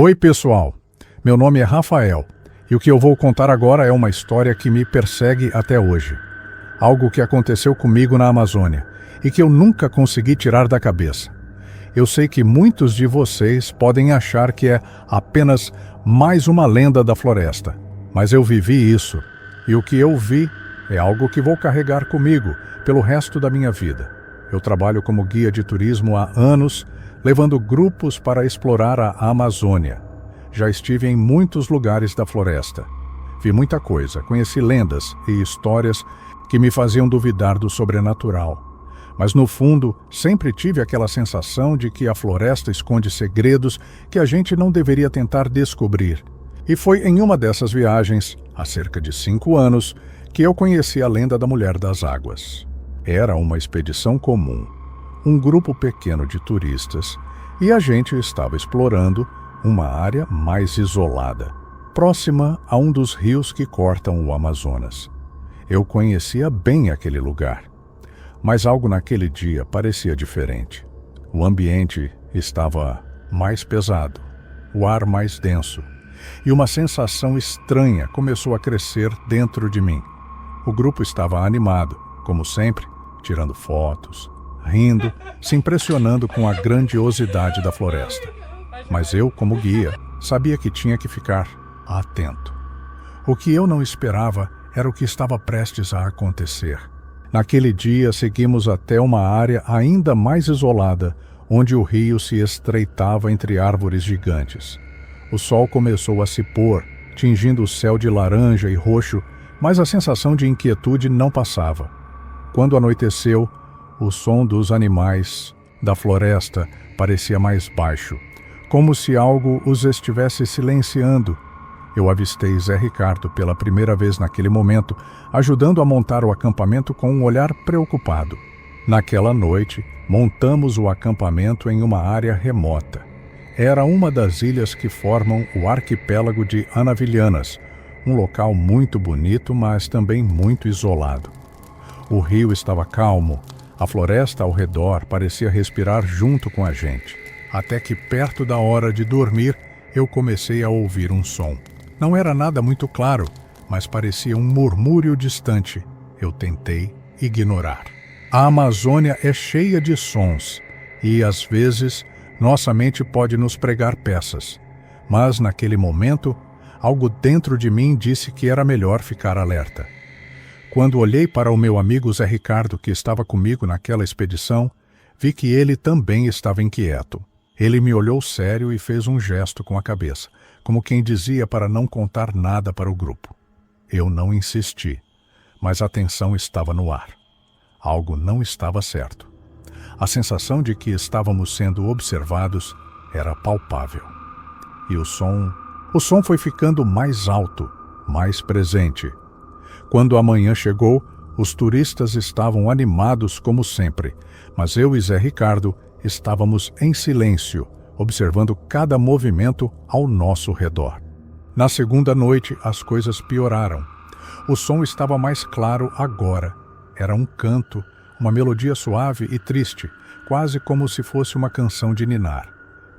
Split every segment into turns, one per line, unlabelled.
Oi, pessoal. Meu nome é Rafael e o que eu vou contar agora é uma história que me persegue até hoje. Algo que aconteceu comigo na Amazônia e que eu nunca consegui tirar da cabeça. Eu sei que muitos de vocês podem achar que é apenas mais uma lenda da floresta, mas eu vivi isso e o que eu vi é algo que vou carregar comigo pelo resto da minha vida. Eu trabalho como guia de turismo há anos, levando grupos para explorar a Amazônia. Já estive em muitos lugares da floresta. Vi muita coisa, conheci lendas e histórias que me faziam duvidar do sobrenatural. Mas no fundo, sempre tive aquela sensação de que a floresta esconde segredos que a gente não deveria tentar descobrir. E foi em uma dessas viagens, há cerca de 5 anos, que eu conheci a lenda da Mulher das Águas. Era uma expedição comum, um grupo pequeno de turistas, e a gente estava explorando uma área mais isolada, próxima a um dos rios que cortam o Amazonas. Eu conhecia bem aquele lugar, mas algo naquele dia parecia diferente. O ambiente estava mais pesado, o ar mais denso, e uma sensação estranha começou a crescer dentro de mim. O grupo estava animado, como sempre, tirando fotos, rindo, se impressionando com a grandiosidade da floresta. Mas eu, como guia, sabia que tinha que ficar atento. O que eu não esperava era o que estava prestes a acontecer. Naquele dia, seguimos até uma área ainda mais isolada, onde o rio se estreitava entre árvores gigantes. O sol começou a se pôr, tingindo o céu de laranja e roxo, mas a sensação de inquietude não passava. Quando anoiteceu, o som dos animais da floresta parecia mais baixo, como se algo os estivesse silenciando. Eu avistei Zé Ricardo pela primeira vez naquele momento, ajudando a montar o acampamento com um olhar preocupado. Naquela noite, montamos o acampamento em uma área remota. Era uma das ilhas que formam o arquipélago de Anavilhanas, um local muito bonito, mas também muito isolado. O rio estava calmo, a floresta ao redor parecia respirar junto com a gente. Até que perto da hora de dormir, eu comecei a ouvir um som. Não era nada muito claro, mas parecia um murmúrio distante. Eu tentei ignorar. A Amazônia é cheia de sons e, às vezes, nossa mente pode nos pregar peças. Mas, naquele momento, algo dentro de mim disse que era melhor ficar alerta. Quando olhei para o meu amigo Zé Ricardo, que estava comigo naquela expedição, vi que ele também estava inquieto. Ele me olhou sério e fez um gesto com a cabeça, como quem dizia para não contar nada para o grupo. Eu não insisti, mas a tensão estava no ar. Algo não estava certo. A sensação de que estávamos sendo observados era palpável. E o som foi ficando mais alto, mais presente. Quando a manhã chegou, os turistas estavam animados como sempre, mas eu e Zé Ricardo estávamos em silêncio, observando cada movimento ao nosso redor. Na segunda noite, as coisas pioraram. O som estava mais claro agora. Era um canto, uma melodia suave e triste, quase como se fosse uma canção de ninar.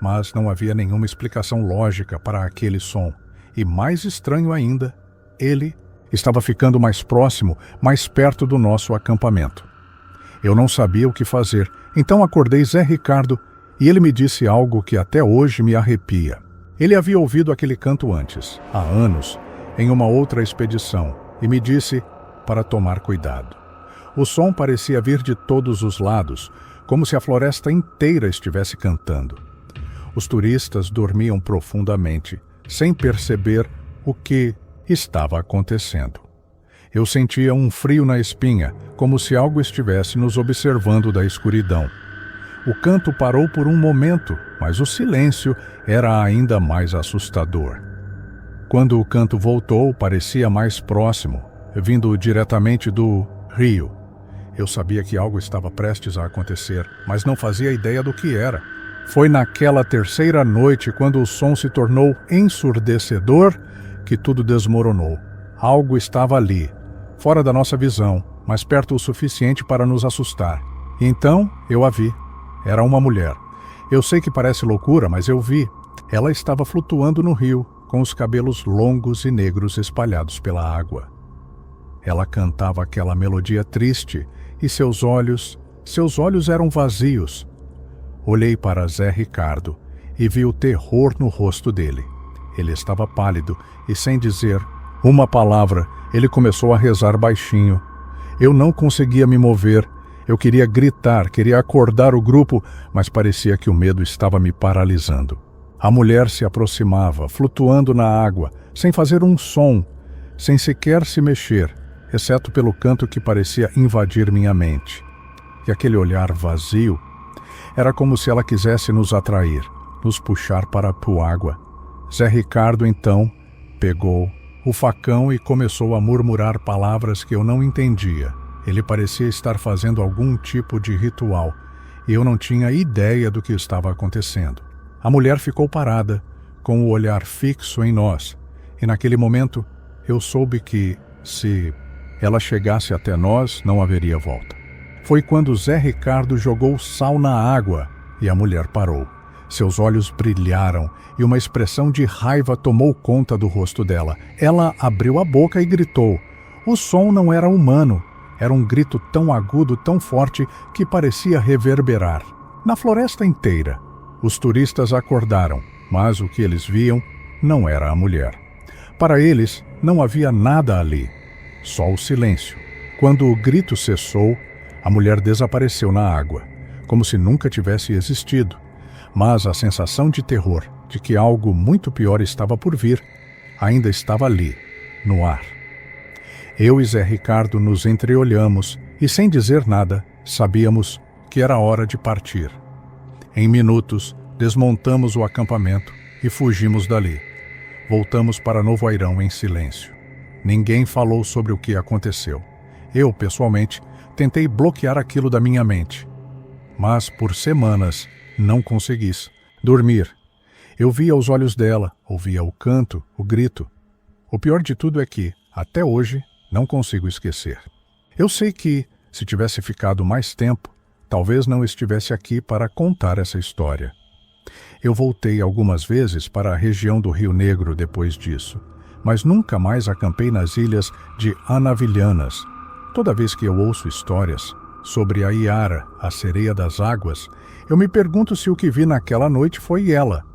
Mas não havia nenhuma explicação lógica para aquele som. E mais estranho ainda, ele estava ficando mais próximo, mais perto do nosso acampamento. Eu não sabia o que fazer, então acordei Zé Ricardo e ele me disse algo que até hoje me arrepia. Ele havia ouvido aquele canto antes, há anos, em uma outra expedição, e me disse para tomar cuidado. O som parecia vir de todos os lados, como se a floresta inteira estivesse cantando. Os turistas dormiam profundamente, sem perceber o que estava acontecendo. Eu sentia um frio na espinha, como se algo estivesse nos observando da escuridão. O canto parou por um momento, mas o silêncio era ainda mais assustador. Quando o canto voltou, parecia mais próximo, vindo diretamente do rio. Eu sabia que algo estava prestes a acontecer, mas não fazia ideia do que era. Foi naquela terceira noite, quando o som se tornou ensurdecedor, que tudo desmoronou. Algo estava ali, fora da nossa visão, mas perto o suficiente para nos assustar. E então eu a vi. Era uma mulher. Eu sei que parece loucura, mas eu vi. Ela estava flutuando no rio, com os cabelos longos e negros espalhados pela água. Ela cantava aquela melodia triste e seus olhos eram vazios. Olhei para Zé Ricardo e vi o terror no rosto dele. Ele estava pálido e, sem dizer uma palavra, ele começou a rezar baixinho. Eu não conseguia me mover. Eu queria gritar, queria acordar o grupo, mas parecia que o medo estava me paralisando. A mulher se aproximava, flutuando na água, sem fazer um som, sem sequer se mexer, exceto pelo canto que parecia invadir minha mente. E aquele olhar vazio era como se ela quisesse nos atrair, nos puxar para a água. Zé Ricardo, então, pegou o facão e começou a murmurar palavras que eu não entendia. Ele parecia estar fazendo algum tipo de ritual, e eu não tinha ideia do que estava acontecendo. A mulher ficou parada, com o olhar fixo em nós, e naquele momento eu soube que, se ela chegasse até nós, não haveria volta. Foi quando Zé Ricardo jogou sal na água e a mulher parou. Seus olhos brilharam e uma expressão de raiva tomou conta do rosto dela. Ela abriu a boca e gritou. O som não era humano. Era um grito tão agudo, tão forte, que parecia reverberar. Na floresta inteira, os turistas acordaram, mas o que eles viam não era a mulher. Para eles, não havia nada ali, só o silêncio. Quando o grito cessou, a mulher desapareceu na água, como se nunca tivesse existido. Mas a sensação de terror, de que algo muito pior estava por vir, ainda estava ali, no ar. Eu e Zé Ricardo nos entreolhamos e, sem dizer nada, sabíamos que era hora de partir. Em minutos, desmontamos o acampamento e fugimos dali. Voltamos para Novo Airão em silêncio. Ninguém falou sobre o que aconteceu. Eu, pessoalmente, tentei bloquear aquilo da minha mente. Mas, por semanas, não consegui dormir. Eu via os olhos dela, ouvia o canto, o grito. O pior de tudo é que, até hoje, não consigo esquecer. Eu sei que, se tivesse ficado mais tempo, talvez não estivesse aqui para contar essa história. Eu voltei algumas vezes para a região do Rio Negro depois disso, mas nunca mais acampei nas ilhas de Anavilhanas. Toda vez que eu ouço histórias sobre a Iara, a sereia das águas, eu me pergunto se o que vi naquela noite foi ela.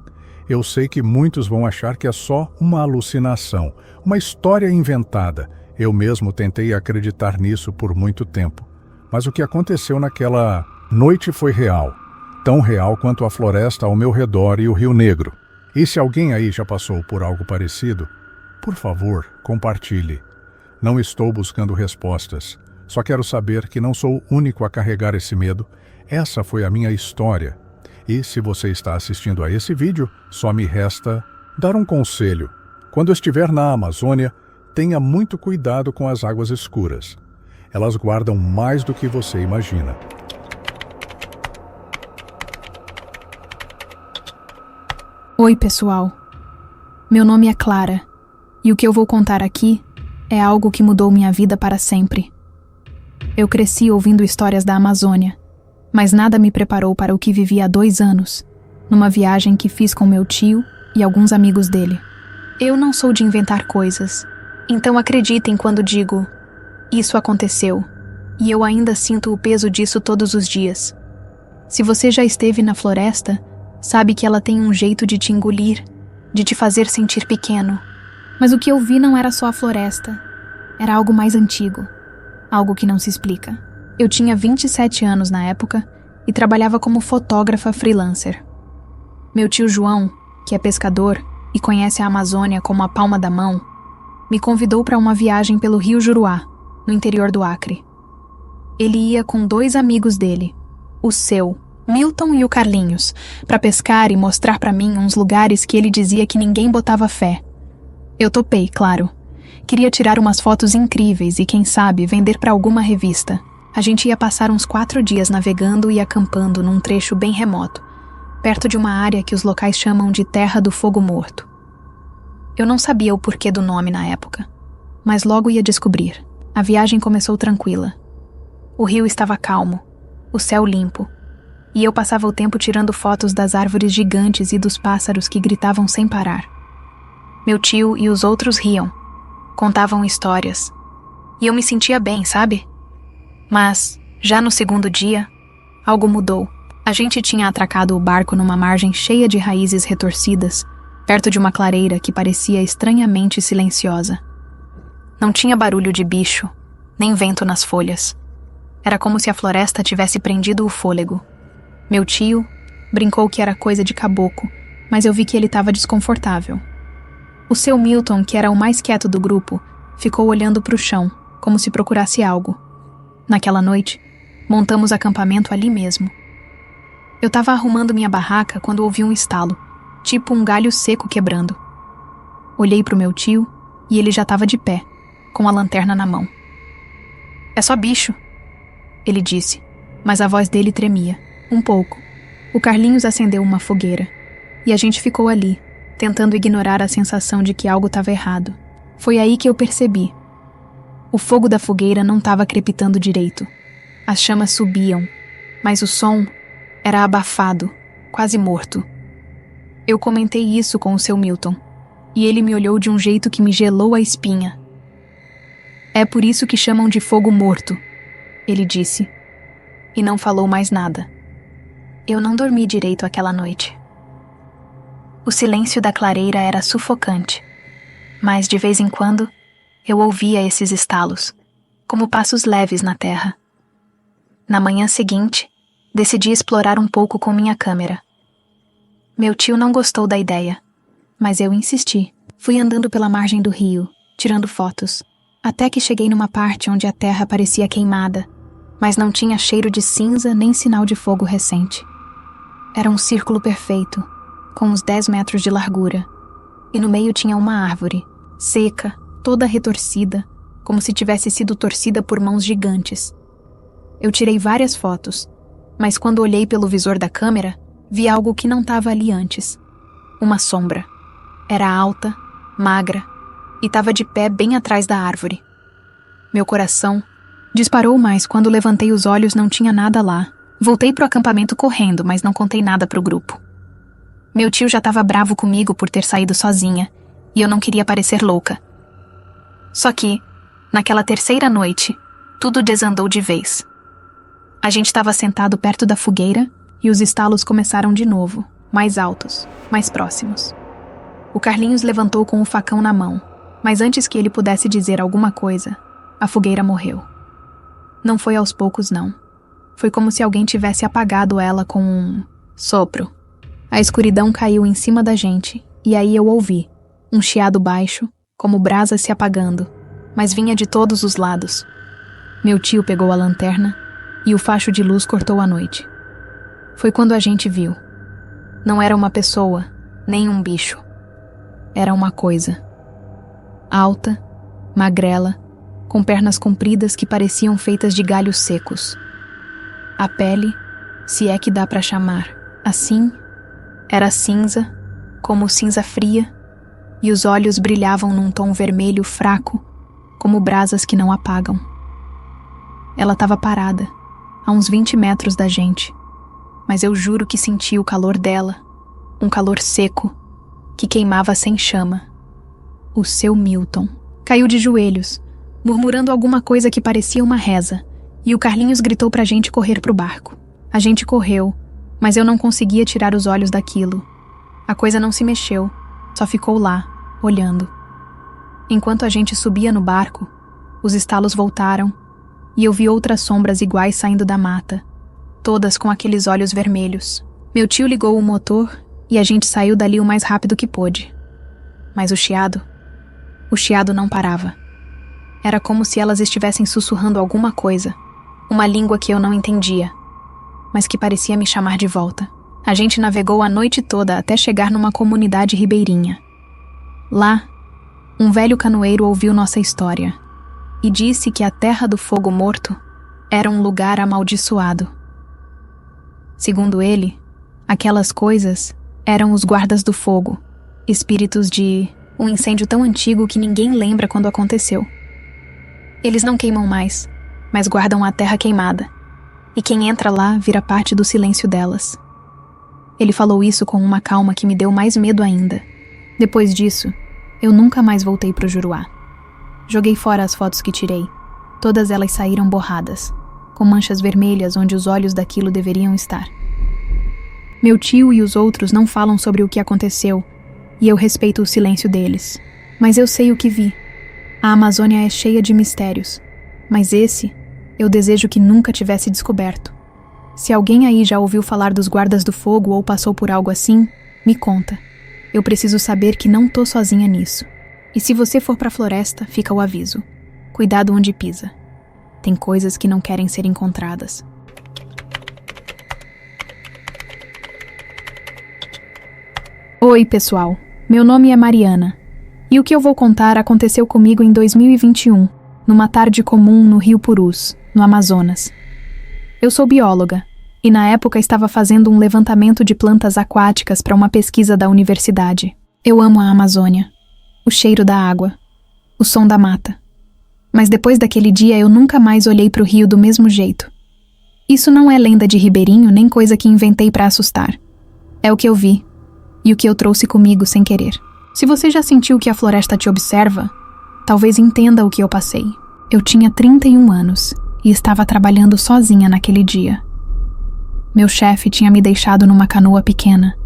Eu sei que muitos vão achar que é só uma alucinação, uma história inventada. Eu mesmo tentei acreditar nisso por muito tempo. Mas o que aconteceu naquela noite foi real. Tão real quanto a floresta ao meu redor e o Rio Negro. E se alguém aí já passou por algo parecido, por favor, compartilhe. Não estou buscando respostas. Só quero saber que não sou o único a carregar esse medo. Essa foi a minha história. E se você está assistindo a esse vídeo, só me resta dar um conselho. Quando estiver na Amazônia, tenha muito cuidado com as águas escuras. Elas guardam mais do que você imagina.
Oi, pessoal. Meu nome é Clara, e o que eu vou contar aqui é algo que mudou minha vida para sempre. Eu cresci ouvindo histórias da Amazônia, mas nada me preparou para o que vivi há 2 anos, numa viagem que fiz com meu tio e alguns amigos dele. Eu não sou de inventar coisas, então acreditem quando digo, isso aconteceu, e eu ainda sinto o peso disso todos os dias. Se você já esteve na floresta, sabe que ela tem um jeito de te engolir, de te fazer sentir pequeno. Mas o que eu vi não era só a floresta, era algo mais antigo, algo que não se explica. Eu tinha 27 anos na época e trabalhava como fotógrafa freelancer. Meu tio João, que é pescador e conhece a Amazônia como a palma da mão, me convidou para uma viagem pelo Rio Juruá, no interior do Acre. Ele ia com 2 amigos dele, o seu, Milton e o Carlinhos, para pescar e mostrar para mim uns lugares que ele dizia que ninguém botava fé. Eu topei, claro. Queria tirar umas fotos incríveis e, quem sabe, vender para alguma revista. A gente ia passar uns 4 dias navegando e acampando num trecho bem remoto, perto de uma área que os locais chamam de Terra do Fogo Morto. Eu não sabia o porquê do nome na época, mas logo ia descobrir. A viagem começou tranquila. O rio estava calmo, o céu limpo, e eu passava o tempo tirando fotos das árvores gigantes e dos pássaros que gritavam sem parar. Meu tio e os outros riam, contavam histórias, e eu me sentia bem, sabe? Mas, já no segundo dia, algo mudou. A gente tinha atracado o barco numa margem cheia de raízes retorcidas, perto de uma clareira que parecia estranhamente silenciosa. Não tinha barulho de bicho, nem vento nas folhas. Era como se a floresta tivesse prendido o fôlego. Meu tio brincou que era coisa de caboclo, mas eu vi que ele estava desconfortável. O seu Milton, que era o mais quieto do grupo, ficou olhando para o chão, como se procurasse algo. Naquela noite, montamos acampamento ali mesmo. Eu estava arrumando minha barraca quando ouvi um estalo, tipo um galho seco quebrando. Olhei para o meu tio e ele já estava de pé, com a lanterna na mão. "É só bicho", ele disse, mas a voz dele tremia, um pouco. O Carlinhos acendeu uma fogueira, e a gente ficou ali, tentando ignorar a sensação de que algo estava errado. Foi aí que eu percebi. O fogo da fogueira não estava crepitando direito. As chamas subiam, mas o som era abafado, quase morto. Eu comentei isso com o seu Milton, e ele me olhou de um jeito que me gelou a espinha. "É por isso que chamam de fogo morto", ele disse, e não falou mais nada. Eu não dormi direito aquela noite. O silêncio da clareira era sufocante, mas de vez em quando eu ouvia esses estalos, como passos leves na terra. Na manhã seguinte, decidi explorar um pouco com minha câmera. Meu tio não gostou da ideia, mas eu insisti. Fui andando pela margem do rio, tirando fotos, até que cheguei numa parte onde a terra parecia queimada, mas não tinha cheiro de cinza nem sinal de fogo recente. Era um círculo perfeito, com uns 10 metros de largura, e no meio tinha uma árvore, seca, toda retorcida, como se tivesse sido torcida por mãos gigantes. Eu tirei várias fotos, mas quando olhei pelo visor da câmera, vi algo que não estava ali antes. Uma sombra. Era alta, magra, e estava de pé bem atrás da árvore. Meu coração disparou, mas quando levantei os olhos não tinha nada lá. Voltei pro acampamento correndo, mas não contei nada pro grupo. Meu tio já estava bravo comigo por ter saído sozinha, e eu não queria parecer louca. Só que, naquela terceira noite, tudo desandou de vez. A gente estava sentado perto da fogueira e os estalos começaram de novo, mais altos, mais próximos. O Carlinhos levantou com o facão na mão, mas antes que ele pudesse dizer alguma coisa, a fogueira morreu. Não foi aos poucos, não. Foi como se alguém tivesse apagado ela com um sopro. A escuridão caiu em cima da gente, e aí eu ouvi um chiado baixo, como brasa se apagando, mas vinha de todos os lados. Meu tio pegou a lanterna e o facho de luz cortou a noite. Foi quando a gente viu. Não era uma pessoa, nem um bicho. Era uma coisa. Alta, magrela, com pernas compridas que pareciam feitas de galhos secos. A pele, se é que dá para chamar assim, era cinza, como cinza fria, e os olhos brilhavam num tom vermelho fraco, como brasas que não apagam. Ela estava parada, a uns 20 metros da gente, mas eu juro que senti o calor dela, um calor seco, que queimava sem chama. O seu Milton caiu de joelhos, murmurando alguma coisa que parecia uma reza, e o Carlinhos gritou pra gente correr pro barco. A gente correu, mas eu não conseguia tirar os olhos daquilo. A coisa não se mexeu, só ficou lá, olhando. Enquanto a gente subia no barco, os estalos voltaram, e eu vi outras sombras iguais saindo da mata, todas com aqueles olhos vermelhos. Meu tio ligou o motor e a gente saiu dali o mais rápido que pôde. Mas o chiado não parava. Era como se elas estivessem sussurrando alguma coisa, uma língua que eu não entendia, mas que parecia me chamar de volta. A gente navegou a noite toda até chegar numa comunidade ribeirinha. Lá, um velho canoeiro ouviu nossa história e disse que a terra do fogo morto era um lugar amaldiçoado. Segundo ele, aquelas coisas eram os guardas do fogo, espíritos de um incêndio tão antigo que ninguém lembra quando aconteceu. Eles não queimam mais, mas guardam a terra queimada, e quem entra lá vira parte do silêncio delas. Ele falou isso com uma calma que me deu mais medo ainda. Depois disso, eu nunca mais voltei pro Juruá. Joguei fora as fotos que tirei. Todas elas saíram borradas, com manchas vermelhas onde os olhos daquilo deveriam estar. Meu tio e os outros não falam sobre o que aconteceu, e eu respeito o silêncio deles. Mas eu sei o que vi. A Amazônia é cheia de mistérios, mas esse eu desejo que nunca tivesse descoberto. Se alguém aí já ouviu falar dos guardas do fogo ou passou por algo assim, me conta. Eu preciso saber que não tô sozinha nisso. E se você for pra floresta, fica o aviso. Cuidado onde pisa. Tem coisas que não querem ser encontradas. Oi, pessoal. Meu nome é Mariana. E o que eu vou contar aconteceu comigo em 2021, numa tarde comum no Rio Purus, no Amazonas. Eu sou bióloga, e na época estava fazendo um levantamento de plantas aquáticas para uma pesquisa da universidade. Eu amo a Amazônia, o cheiro da água, o som da mata. Mas depois daquele dia eu nunca mais olhei para o rio do mesmo jeito. Isso não é lenda de ribeirinho nem coisa que inventei para assustar. É o que eu vi, e o que eu trouxe comigo sem querer. Se você já sentiu que a floresta te observa, talvez entenda o que eu passei. Eu tinha 31 anos e estava trabalhando sozinha naquele dia. Meu chefe tinha me deixado numa canoa pequena,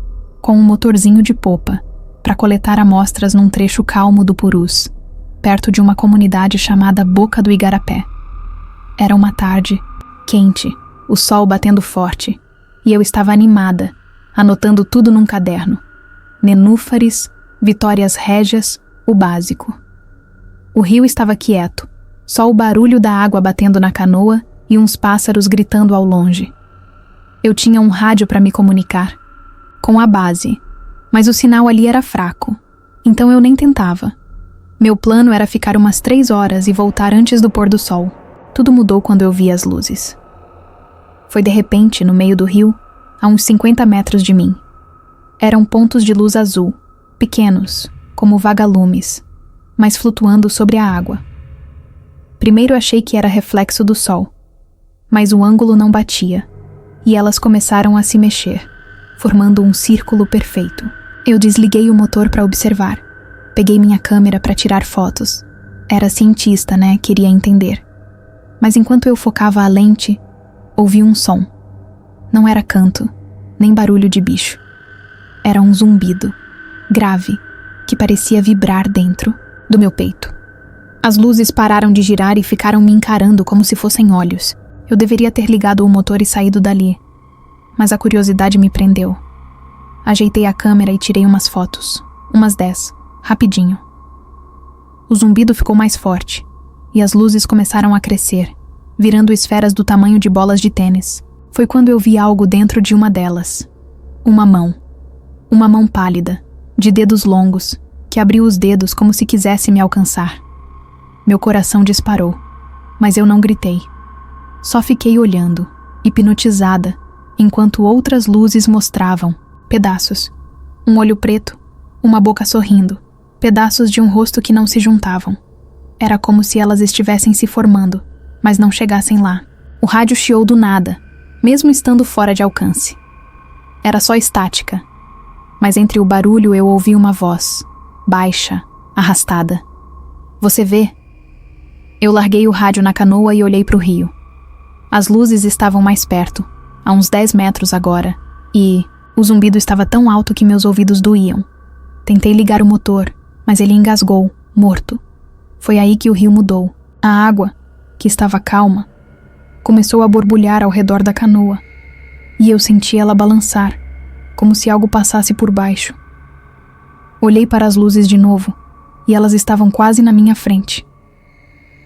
com um motorzinho de popa, para coletar amostras num trecho calmo do Purus, perto de uma comunidade chamada Boca do Igarapé. Era uma tarde, quente, o sol batendo forte, e eu estava animada, anotando tudo num caderno. Nenúfares, vitórias régias, o básico. O rio estava quieto, só o barulho da água batendo na canoa e uns pássaros gritando ao longe. Eu tinha um rádio para me comunicar, com a base, mas o sinal ali era fraco, então eu nem tentava. Meu plano era ficar umas 3 horas e voltar antes do pôr do sol. Tudo mudou quando eu vi as luzes. Foi de repente, no meio do rio, a uns 50 metros de mim. Eram pontos de luz azul, pequenos, como vagalumes, mas flutuando sobre a água. Primeiro achei que era reflexo do sol, mas o ângulo não batia, e elas começaram a se mexer, formando um círculo perfeito. Eu desliguei o motor para observar. Peguei minha câmera para tirar fotos. Era cientista, né? Queria entender. Mas enquanto eu focava a lente, ouvi um som. Não era canto, nem barulho de bicho. Era um zumbido, grave, que parecia vibrar dentro do meu peito. As luzes pararam de girar e ficaram me encarando como se fossem olhos. Eu deveria ter ligado o motor e saído dali, mas a curiosidade me prendeu. Ajeitei a câmera e tirei umas fotos, umas 10, rapidinho. O zumbido ficou mais forte, e as luzes começaram a crescer, virando esferas do tamanho de bolas de tênis. Foi quando eu vi algo dentro de uma delas. Uma mão pálida, de dedos longos, que abriu os dedos como se quisesse me alcançar. Meu coração disparou, mas eu não gritei. Só fiquei olhando, hipnotizada, enquanto outras luzes mostravam pedaços. Um olho preto, uma boca sorrindo, pedaços de um rosto que não se juntavam. Era como se elas estivessem se formando, mas não chegassem lá. O rádio chiou do nada, mesmo estando fora de alcance. Era só estática, mas entre o barulho eu ouvi uma voz, baixa, arrastada. Você vê? Eu larguei o rádio na canoa e olhei para o rio. As luzes estavam mais perto, a uns 10 metros agora, e o zumbido estava tão alto que meus ouvidos doíam. Tentei ligar o motor, mas ele engasgou, morto. Foi aí que o rio mudou. A água, que estava calma, começou a borbulhar ao redor da canoa, e eu senti ela balançar, como se algo passasse por baixo. Olhei para as luzes de novo, e elas estavam quase na minha frente.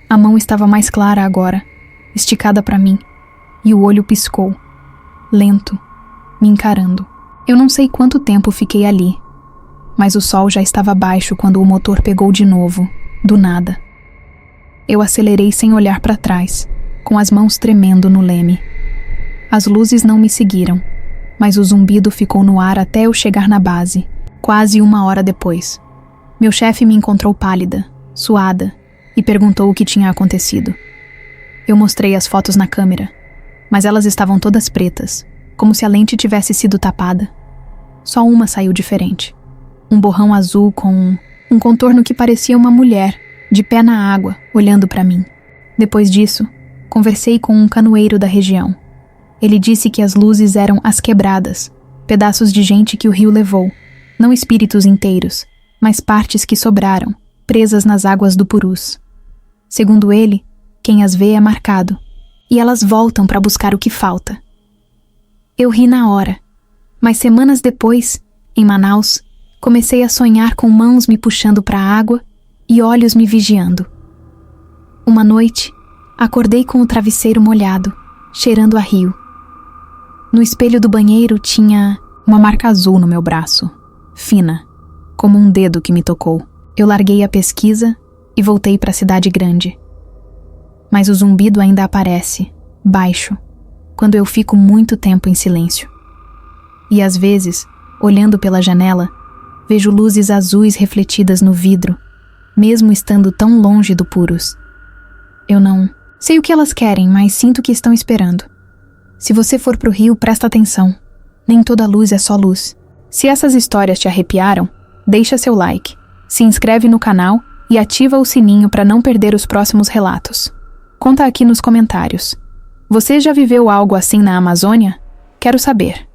A mão estava mais clara agora, esticada para mim, e o olho piscou, lento, me encarando. Eu não sei quanto tempo fiquei ali, mas o sol já estava baixo quando o motor pegou de novo, do nada. Eu acelerei sem olhar para trás, com as mãos tremendo no leme. As luzes não me seguiram, mas o zumbido ficou no ar até eu chegar na base, quase 1 hora depois. Meu chefe me encontrou pálida, suada, e perguntou o que tinha acontecido. Eu mostrei as fotos na câmera. mas elas estavam todas pretas, como se a lente tivesse sido tapada. Só uma saiu diferente. Um borrão azul com um contorno que parecia uma mulher, de pé na água, olhando para mim. Depois disso, conversei com um canoeiro da região. Ele disse que as luzes eram as quebradas, pedaços de gente que o rio levou, não espíritos inteiros, mas partes que sobraram, presas nas águas do Purus. Segundo ele, quem as vê é marcado, e elas voltam para buscar o que falta. Eu ri na hora, mas semanas depois, em Manaus, comecei a sonhar com mãos me puxando para a água e olhos me vigiando. Uma noite, acordei com o travesseiro molhado, cheirando a rio. No espelho do banheiro tinha uma marca azul no meu braço, fina, como um dedo que me tocou. Eu larguei a pesquisa e voltei para a cidade grande. Mas o zumbido ainda aparece, baixo, quando eu fico muito tempo em silêncio. E às vezes, olhando pela janela, vejo luzes azuis refletidas no vidro, mesmo estando tão longe do Purus. Eu não sei o que elas querem, mas sinto que estão esperando. Se você for pro rio, presta atenção. Nem toda luz é só luz. Se essas histórias te arrepiaram, deixa seu like, se inscreve no canal e ativa o sininho para não perder os próximos relatos. Conta aqui nos comentários. Você já viveu algo assim na Amazônia? Quero saber.